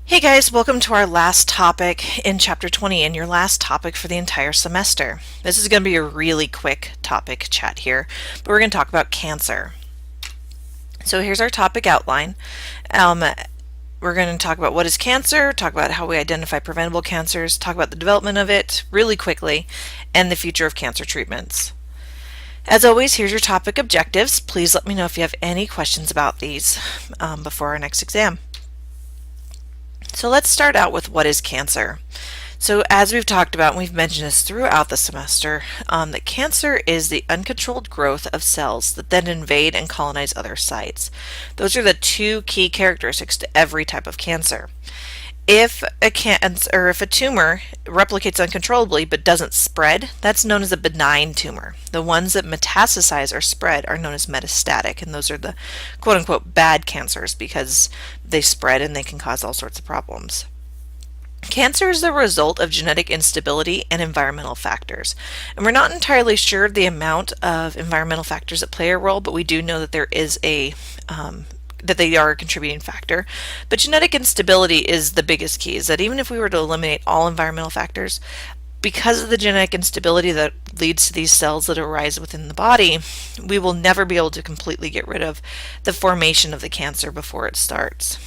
Hey guys, welcome to our last topic in Chapter 20 and your last topic for the entire semester. This is going to be a really quick topic chat here, but we're going to talk about cancer. So here's our topic outline. We're going to talk about what is cancer, talk about how we identify preventable cancers, talk about the development of it really quickly, and the future of cancer treatments. As always, here's your topic objectives. Please let me know if you have any questions about these before our next exam. So let's start out with what is cancer. So as we've talked about, and we've mentioned this throughout the semester, that cancer is the uncontrolled growth of cells that then invade and colonize other sites. Those are the two key characteristics to every type of cancer. If a tumor replicates uncontrollably but doesn't spread, that's known as a benign tumor. The ones that metastasize or spread are known as metastatic, and those are the quote-unquote bad cancers because they spread and they can cause all sorts of problems. Cancer is the result of genetic instability and environmental factors. And we're not entirely sure of the amount of environmental factors that play a role, but we do know that there is that they are a contributing factor. But genetic instability is the biggest key, is that even if we were to eliminate all environmental factors, because of the genetic instability that leads to these cells that arise within the body, we will never be able to completely get rid of the formation of the cancer before it starts.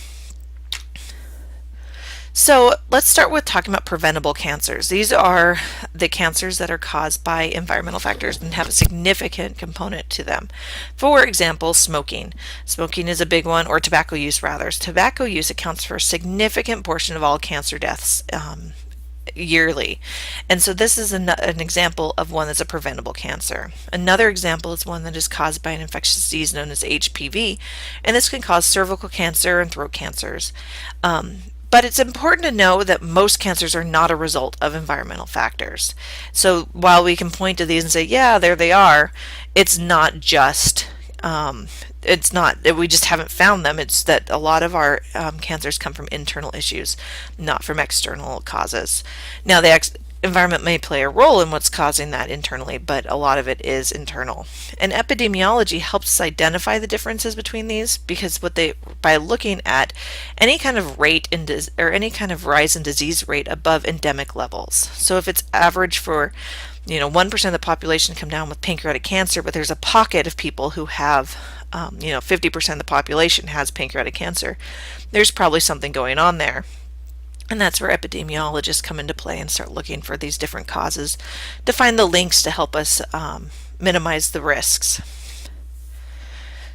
So let's start with talking about preventable cancers. These are the cancers that are caused by environmental factors and have a significant component to them. For example, smoking. Smoking is a big one, or tobacco use rather. Tobacco use accounts for a significant portion of all cancer deaths yearly. And so this is an example of one that's a preventable cancer. Another example is one that is caused by an infectious disease known as HPV, and this can cause cervical cancer and throat cancers. But it's important to know that most cancers are not a result of environmental factors. So while we can point to these and say, yeah, there they are, it's not just, we just haven't found them. It's that a lot of our cancers come from internal issues, not from external causes. Now, the environment may play a role in what's causing that internally, but a lot of it is internal. And epidemiology helps us identify the differences between these because by looking at any kind of rate or any kind of rise in disease rate above endemic levels. So if it's average for 1% of the population come down with pancreatic cancer, but there's a pocket of people who have 50% of the population has pancreatic cancer, there's probably something going on there. And that's where epidemiologists come into play and start looking for these different causes to find the links to help us minimize the risks.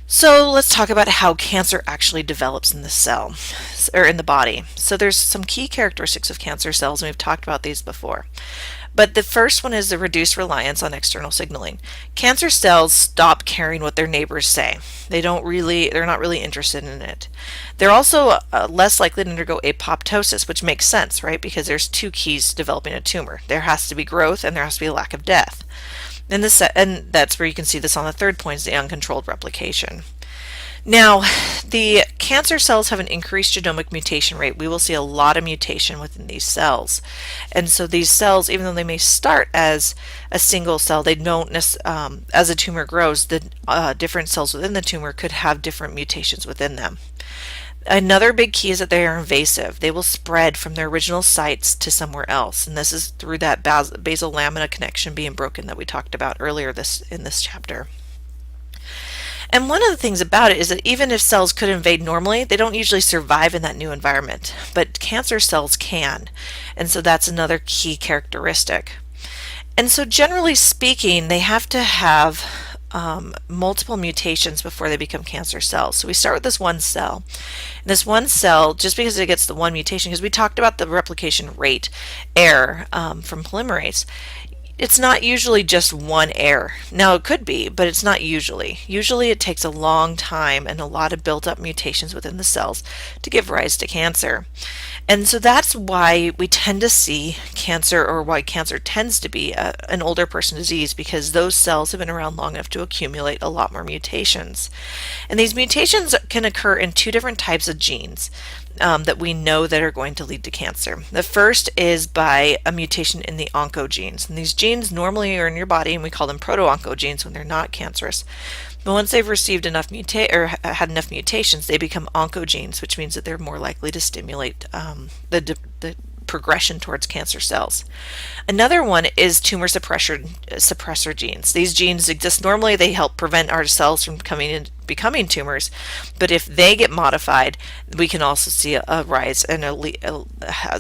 So let's talk about how cancer actually develops in the cell or in the body. So there's some key characteristics of cancer cells, and we've talked about these before. But the first one is the reduced reliance on external signaling. Cancer cells stop caring what their neighbors say. They're not really interested in it. They're also less likely to undergo apoptosis, which makes sense, right? Because there's two keys to developing a tumor. There has to be growth and there has to be a lack of death. And that's where you can see this on the third point, is the uncontrolled replication. Now, the cancer cells have an increased genomic mutation rate. We will see a lot of mutation within these cells. And so these cells, even though they may start as a single cell, they don't, as a tumor grows, the different cells within the tumor could have different mutations within them. Another big key is that they are invasive. They will spread from their original sites to somewhere else. And this is through that basal lamina connection being broken that we talked about earlier in this chapter. And one of the things about it is that even if cells could invade normally, they don't usually survive in that new environment. But cancer cells can. And so that's another key characteristic. And so generally speaking, they have to have multiple mutations before they become cancer cells. So we start with this one cell. And this one cell, just because it gets the one mutation, because we talked about the replication rate error from polymerase, it's not usually just one error. Now it could be, but it's not usually. Usually it takes a long time and a lot of built up mutations within the cells to give rise to cancer. And so that's why we tend to see cancer, or why cancer tends to be an older person disease, because those cells have been around long enough to accumulate a lot more mutations. And these mutations can occur in two different types of genes that we know that are going to lead to cancer. The first is by a mutation in the oncogenes. And these genes normally are in your body, and we call them proto-oncogenes when they're not cancerous. But once they've received enough had enough mutations, they become oncogenes, which means that they're more likely to stimulate the progression towards cancer cells. Another one is tumor suppressor genes. These genes exist normally. They help prevent our cells from becoming tumors, but if they get modified, we can also see a rise and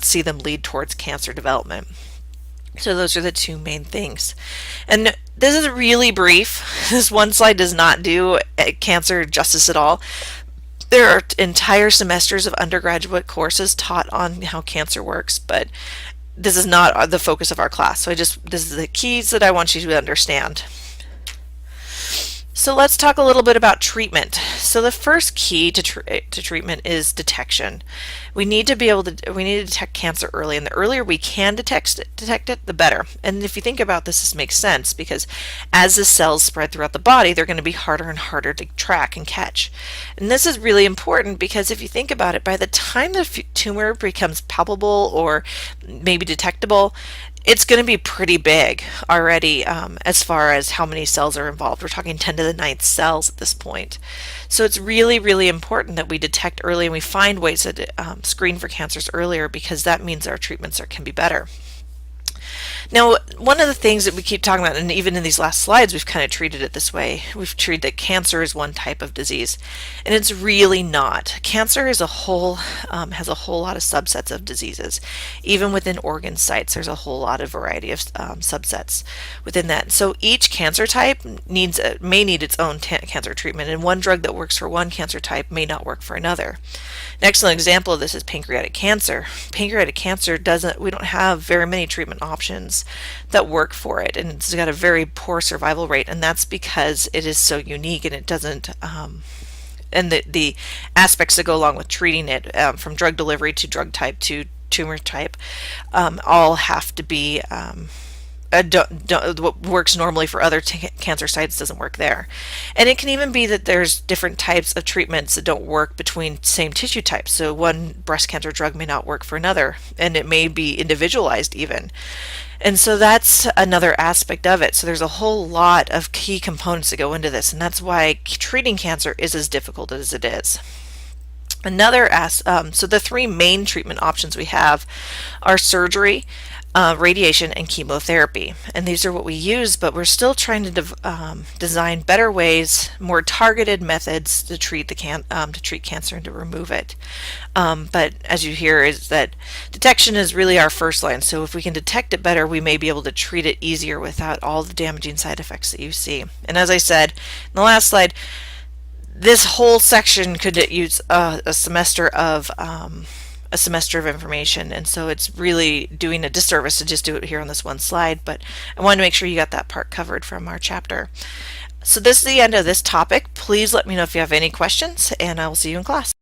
see them lead towards cancer development. So those are the two main things. And this is really brief. This one slide does not do cancer justice at all. There are entire semesters of undergraduate courses taught on how cancer works, but this is not the focus of our class. So this is the keys that I want you to understand. So let's talk a little bit about treatment. So the first key to treatment is detection. We need to detect cancer early, and the earlier we can detect it, the better. And if you think about this makes sense, because as the cells spread throughout the body, they're going to be harder and harder to track and catch. And this is really important because if you think about it, by the time the tumor becomes palpable or maybe detectable, it's going to be pretty big already as far as how many cells are involved. We're talking 10 to the 9th cells at this point. So it's really, really important that we detect early and we find ways to screen for cancers earlier, because that means our treatments can be better. Now, one of the things that we keep talking about, and even in these last slides, we've kind of treated it this way. We've treated that cancer is one type of disease, and it's really not. Cancer as a whole has a whole lot of subsets of diseases. Even within organ sites, there's a whole lot of variety of subsets within that. So each cancer type may need its own cancer treatment, and one drug that works for one cancer type may not work for another. An excellent example of this is pancreatic cancer. Pancreatic cancer we don't have very many treatment options that work for it, and it's got a very poor survival rate, and that's because it is so unique, and it doesn't and the aspects that go along with treating it, from drug delivery to drug type to tumor type, all have to be what works normally for other cancer sites doesn't work there. And it can even be that there's different types of treatments that don't work between same tissue types. So one breast cancer drug may not work for another, and it may be individualized even. And so that's another aspect of it. So there's a whole lot of key components that go into this, and that's why treating cancer is as difficult as it is. So the three main treatment options we have are surgery, radiation, and chemotherapy, and these are what we use, but we're still trying to design better ways, more targeted methods to treat cancer and to remove it. But as you hear, is that detection is really our first line. So if we can detect it better, we may be able to treat it easier without all the damaging side effects that you see. And as I said in the last slide, this whole section could use a semester of information, and so it's really doing a disservice to just do it here on this one slide, but I wanted to make sure you got that part covered from our chapter. So this is the end of this topic. Please let me know if you have any questions, and I will see you in class.